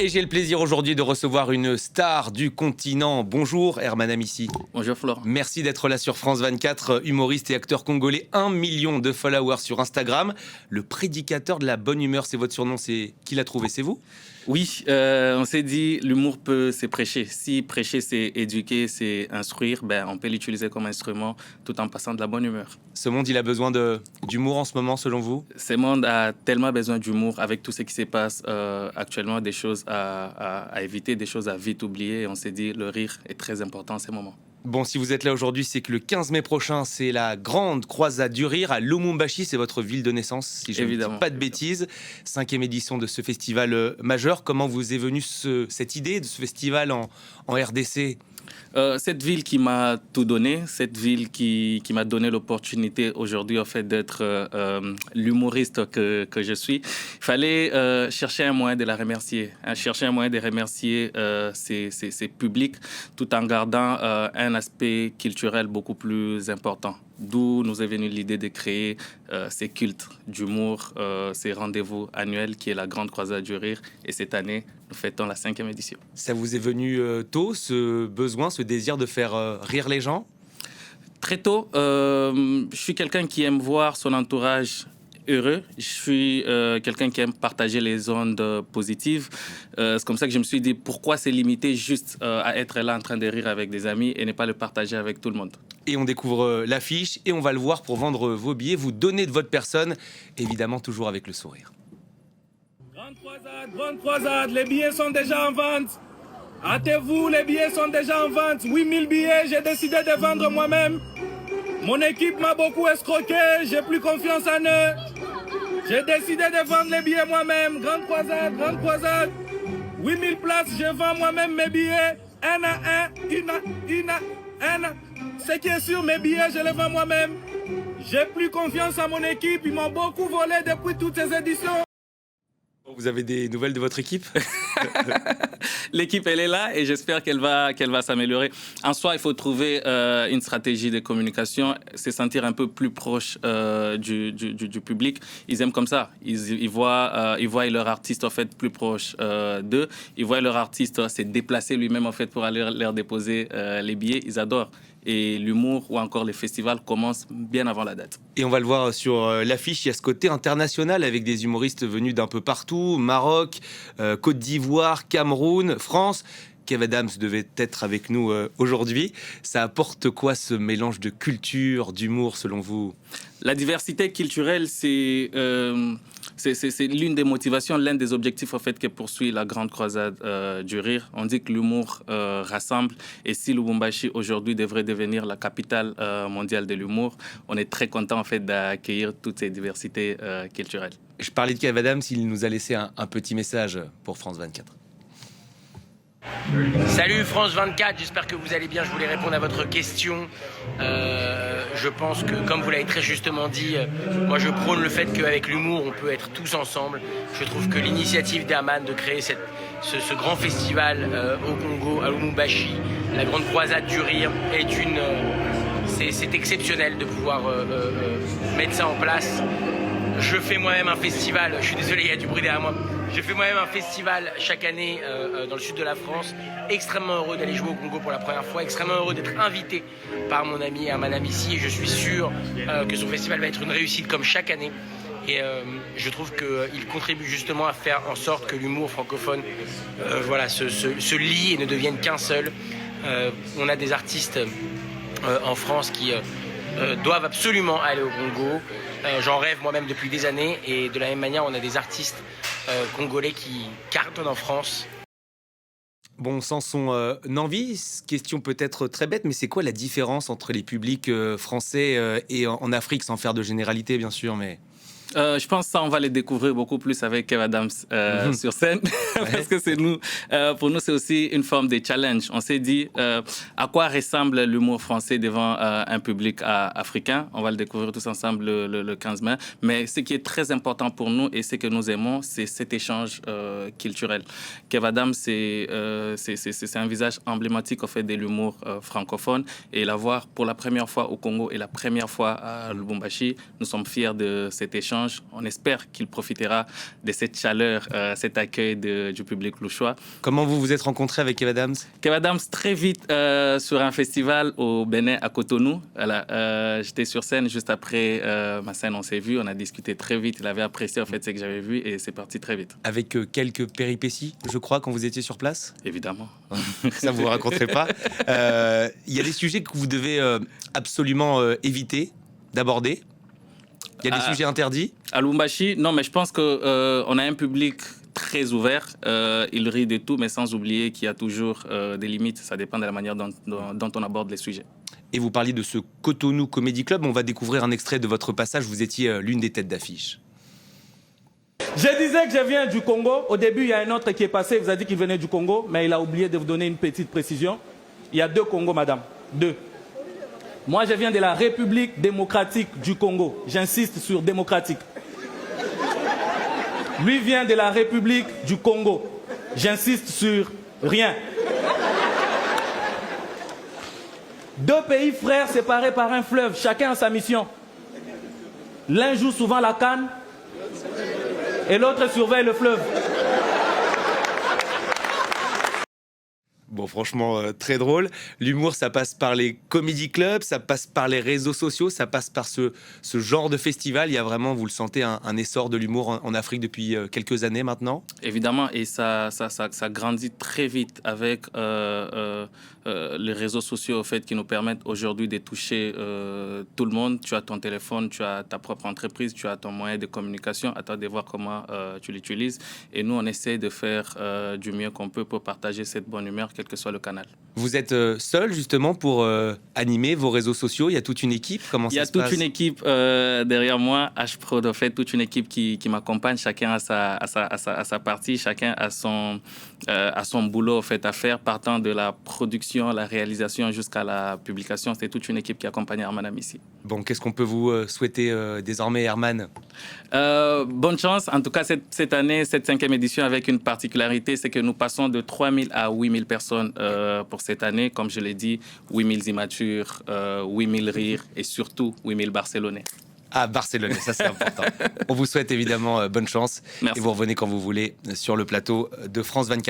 Et j'ai le plaisir aujourd'hui de recevoir une star du continent. Bonjour Herman Amissi. Bonjour Florent. Merci d'être là sur France 24, humoriste et acteur congolais, 1 million de followers sur Instagram. Le prédicateur de la bonne humeur, c'est votre surnom, c'est qui l'a trouvé, c'est vous? Oui, on s'est dit l'humour peut se prêcher. Si prêcher c'est éduquer, c'est instruire, ben, on peut l'utiliser comme instrument tout en passant de la bonne humeur. Ce monde, il a besoin d'humour en ce moment, selon vous? Ce monde a tellement besoin d'humour avec tout ce qui se passe actuellement, des choses à éviter, des choses à vite oublier. Et on s'est dit le rire est très important en ces moments. Bon, si vous êtes là aujourd'hui, c'est que le 15 mai prochain, c'est la grande croisade du rire à Lumumbashi, c'est votre ville de naissance, si je ne dis pas de bêtises. 5e édition de ce festival majeur. Comment vous est venue cette idée de ce festival en RDC? Cette ville qui m'a tout donné, cette ville qui m'a donné l'opportunité aujourd'hui en fait, d'être l'humoriste que je suis, il fallait chercher un moyen de la remercier, chercher un moyen de remercier ces publics tout en gardant un aspect culturel beaucoup plus important. D'où nous est venue l'idée de créer ces cultes d'humour, ces rendez-vous annuels qui est la Grande Croisade du Rire. Et cette année, nous fêtons la 5e édition. Ça vous est venu tôt, ce besoin, ce désir de faire rire les gens? Très tôt, je suis quelqu'un qui aime voir son entourage heureux. Je suis quelqu'un qui aime partager les ondes positives. C'est comme ça que je me suis dit, pourquoi se limiter juste à être là en train de rire avec des amis et ne pas le partager avec tout le monde? Et on découvre l'affiche et on va le voir pour vendre vos billets. Vous donnez de votre personne, évidemment toujours avec le sourire. Grande croisade, les billets sont déjà en vente. Hâtez-vous, les billets sont déjà en vente. 8000 billets, j'ai décidé de vendre moi-même. Mon équipe m'a beaucoup escroqué, j'ai plus confiance en eux. J'ai décidé de vendre les billets moi-même. Grande croisade. 8000 places, je vends moi-même mes billets. Un à un. Ce qui est sûr, mes billets, je les vends moi-même. J'ai plus confiance en mon équipe, ils m'ont beaucoup volé depuis toutes ces éditions. Vous avez des nouvelles de votre équipe? L'équipe, elle est là et j'espère qu'elle va s'améliorer. En soi, il faut trouver une stratégie de communication, se sentir un peu plus proche du public. Ils aiment comme ça. Ils voient leur artiste en fait plus proche d'eux. Ils voient leur artiste se déplacer lui-même en fait pour aller leur déposer les billets. Ils adorent. Et l'humour ou encore les festivals commencent bien avant la date. Et on va le voir sur l'affiche, il y a ce côté international avec des humoristes venus d'un peu partout, Maroc, Côte d'Ivoire, Cameroun, France. Kev Adams devait être avec nous aujourd'hui. Ça apporte quoi ce mélange de culture, d'humour selon vous? La diversité culturelle, c'est l'une des motivations, l'un des objectifs en fait, que poursuit la Grande Croisade du Rire. On dit que l'humour rassemble et si Lubumbashi aujourd'hui devrait devenir la capitale mondiale de l'humour, on est très content en fait, d'accueillir toutes ces diversités culturelles. Je parlais de Kev Adams, il nous a laissé un petit message pour France 24. Salut France 24, j'espère que vous allez bien. Je voulais répondre à votre question. Je pense que, comme vous l'avez très justement dit, moi je prône le fait qu'avec l'humour, on peut être tous ensemble. Je trouve que l'initiative d'Herman de créer ce grand festival au Congo, à Lumumbashi, la Grande Croisade du Rire, c'est exceptionnel de pouvoir mettre ça en place. Je fais moi-même un festival, je suis désolé, il y a du bruit derrière moi. Je fais moi-même un festival chaque année dans le sud de la France. Extrêmement heureux d'aller jouer au Congo pour la première fois. Extrêmement heureux d'être invité par mon ami Herman Amissi. Et je suis sûr que son festival va être une réussite comme chaque année. Et je trouve qu'il contribue justement à faire en sorte que l'humour francophone se lie et ne devienne qu'un seul. On a des artistes en France qui doivent absolument aller au Congo. J'en rêve moi-même depuis des années. Et de la même manière, on a des artistes congolais qui cartonnent en France. Bon, sans son envie, question peut-être très bête, mais c'est quoi la différence entre les publics français et en Afrique, sans faire de généralité bien sûr, mais... Je pense que ça, on va les découvrir beaucoup plus avec Kev Adams sur scène, parce que c'est nous. Pour nous, c'est aussi une forme de challenge. On s'est dit à quoi ressemble l'humour français devant un public africain. On va le découvrir tous ensemble le 15 mai. Mais ce qui est très important pour nous et ce que nous aimons, c'est cet échange culturel. Kev Adams, c'est un visage emblématique en fait, de l'humour francophone. Et la voir pour la première fois au Congo et la première fois à Lubumbashi, nous sommes fiers de cet échange. échange. On espère qu'il profitera de cette chaleur, cet accueil du public louchois. Comment vous vous êtes rencontré avec Kev Adams? Kev Adams, très vite, sur un festival au Bénin, à Cotonou. Voilà, j'étais sur scène juste après ma scène, on s'est vu, on a discuté très vite. Il avait apprécié en fait ce que j'avais vu et c'est parti très vite. Avec quelques péripéties, je crois, quand vous étiez sur place? Évidemment. Ça, vous ne raconterez pas. Il y a des sujets que vous devez absolument éviter d'aborder. Il y a des sujets interdits. À Lubumbashi, non, mais je pense qu'on a un public très ouvert. Il rit de tout, mais sans oublier qu'il y a toujours des limites. Ça dépend de la manière dont on aborde les sujets. Et vous parliez de ce Cotonou Comedy Club. On va découvrir un extrait de votre passage. Vous étiez l'une des têtes d'affiche. Je disais que je viens du Congo. Au début, il y a un autre qui est passé, il vous a dit qu'il venait du Congo, mais il a oublié de vous donner une petite précision. Il y a 2 Congos, madame. 2. Moi, je viens de la République démocratique du Congo. J'insiste sur démocratique. Lui vient de la République du Congo. J'insiste sur rien. 2 pays frères séparés par un fleuve, chacun a sa mission. L'un joue souvent la canne et l'autre surveille le fleuve. Bon, franchement, très drôle. L'humour, ça passe par les comedy clubs, ça passe par les réseaux sociaux, ça passe par ce genre de festival. Il y a vraiment, vous le sentez, un essor de l'humour en Afrique depuis quelques années maintenant. Évidemment, et ça grandit très vite avec les réseaux sociaux, au fait, qui nous permettent aujourd'hui de toucher tout le monde. Tu as ton téléphone, tu as ta propre entreprise, tu as ton moyen de communication. À toi de voir comment tu l'utilises. Et nous, on essaie de faire du mieux qu'on peut pour partager cette bonne humeur, quel que soit le canal. Vous êtes seul, justement, pour animer vos réseaux sociaux. Il y a toute une équipe. Comment ça se passe? Il y a toute une équipe derrière moi, H-Prod, en fait, toute une équipe qui m'accompagne. Chacun a sa partie, chacun a son boulot, en fait, à faire, partant de la production, la réalisation jusqu'à la publication. C'est toute une équipe qui accompagne Herman ici. Bon, qu'est-ce qu'on peut vous souhaiter désormais, Herman? Bonne chance. En tout cas, cette année, cette 5e édition, avec une particularité, c'est que nous passons de 3000 à 8000 personnes pour cette année. Comme je l'ai dit, 8000 immatures, 8000 rires et surtout 8000 Barcelonais. Ah, Barcelone, ça c'est important. On vous souhaite évidemment bonne chance. Merci. Et vous revenez quand vous voulez sur le plateau de France 24.